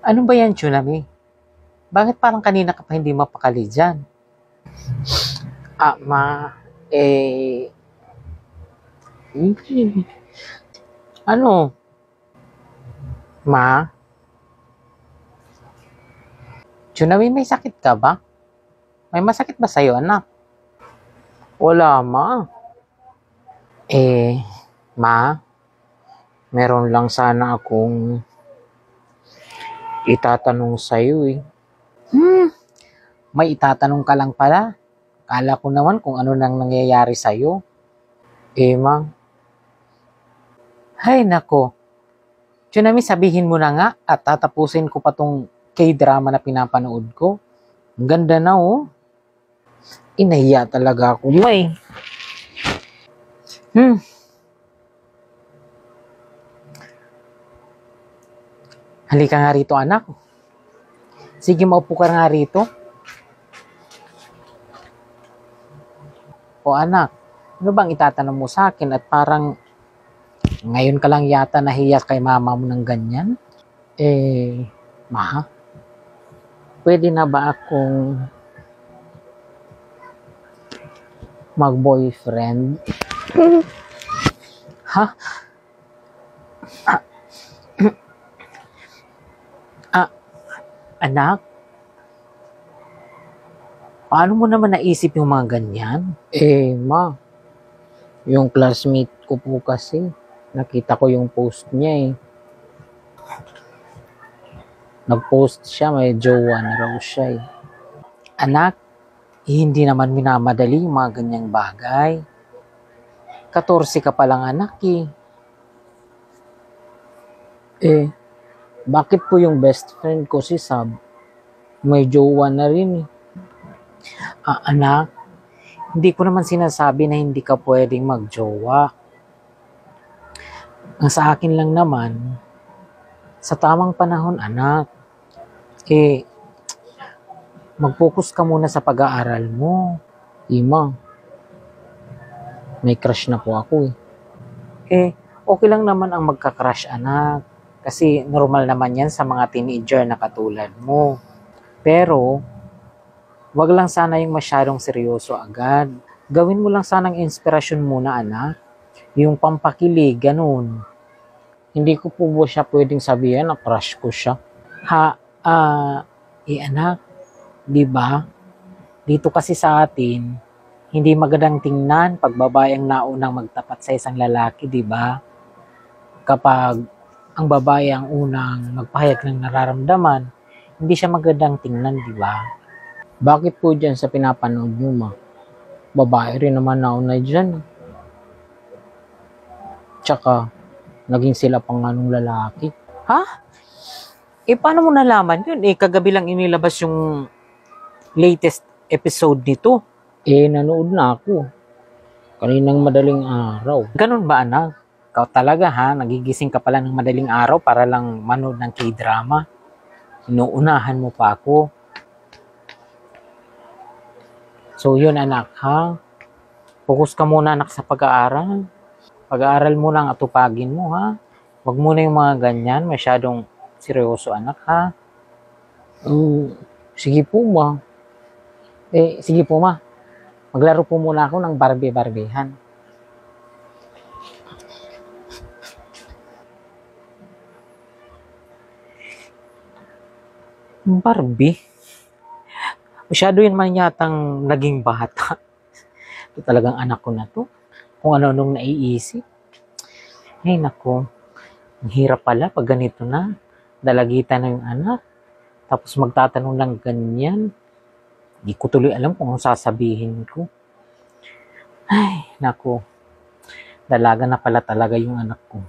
Ano ba yan, Tsunami? Bakit parang kanina ka pa hindi mapakali dyan? Ma, eh, hindi. Ano? Ma? Tsunami, may sakit ka ba? May masakit ba sa'yo, anak? Wala, ma. Ma, meron lang sana akong itatanong sa'yo eh. May itatanong ka lang pala. Kala ko naman kung ano nang nangyayari sa'yo. Ma. Hay nako. Tsunami, sabihin mo na nga at tatapusin ko pa tong K-drama na pinapanood ko. Ang ganda na oh. Inahiya talaga ako. May. Halika nga rito, anak. Sige, maupo ka nga rito. O anak, ano bang itatanong mo sa akin at parang ngayon ka lang yata nahiya kay mama mo ng ganyan? Ma, pwede na ba akong mag-boyfriend? Ha? Anak? Paano mo naman naisip yung mga ganyan? Ma, yung classmate ko po kasi, nakita ko yung post niya eh. Nag-post siya, may jowa na raw siya eh. Anak, hindi naman minamadali yung mga ganyang bagay. 14 ka pa lang anak eh. Bakit po yung best friend ko si Sab? May jowa na rin eh. Anak, hindi ko naman sinasabi na hindi ka pwedeng magjowa. Ang sa akin lang naman, sa tamang panahon anak, mag-focus ka muna sa pag-aaral mo. Ima, may crush na po ako eh. Okay lang naman ang magka-crush anak. Kasi normal naman yan sa mga teenager na katulad mo. Pero, wag lang sana yung masyadong seryoso agad. Gawin mo lang sanang inspirasyon muna anak. Yung pampakilig, ganun. Hindi ko po siya pwedeng sabihin na crush ko siya. Anak, di ba? Dito kasi sa atin, hindi magandang tingnan pag babae ang naunang magtapat sa isang lalaki, di ba? Kapag ang babae ang unang magpahayag ng nararamdaman, hindi siya magandang tingnan, di ba? Bakit po dyan sa pinapanood nyo, ma? Babae rin naman nauna dyan. Tsaka, naging sila pang anong lalaki. Ha? Paano mo nalaman yun? Kagabi lang inilabas yung latest episode nito. Nanood na ako. Kaninang madaling araw. Ganun ba, anak? Ikaw talaga ha, nagigising ka pala ng madaling araw para lang manood ng K-drama. Inuunahan mo pa ako. So yun anak ha, focus ka muna anak sa pag-aaral. Pag-aaral mo lang at tupagin mo ha. Huwag muna yung mga ganyan, masyadong seryoso anak ha. Sige po ma. Sige po ma. Maglaro po muna ako ng Barbie-Barbiehan. Barbie? Masyado yun man yatang naging bata. Ito talagang anak ko na to. Kung ano-anong naiisip. Ay nako, ang hirap pala pag ganito na. Dalagitan na yung anak. Tapos magtatanong lang ganyan. Hindi ko tuloy alam kung anong sasabihin ko. Ay nako, dalaga na pala talaga yung anak ko.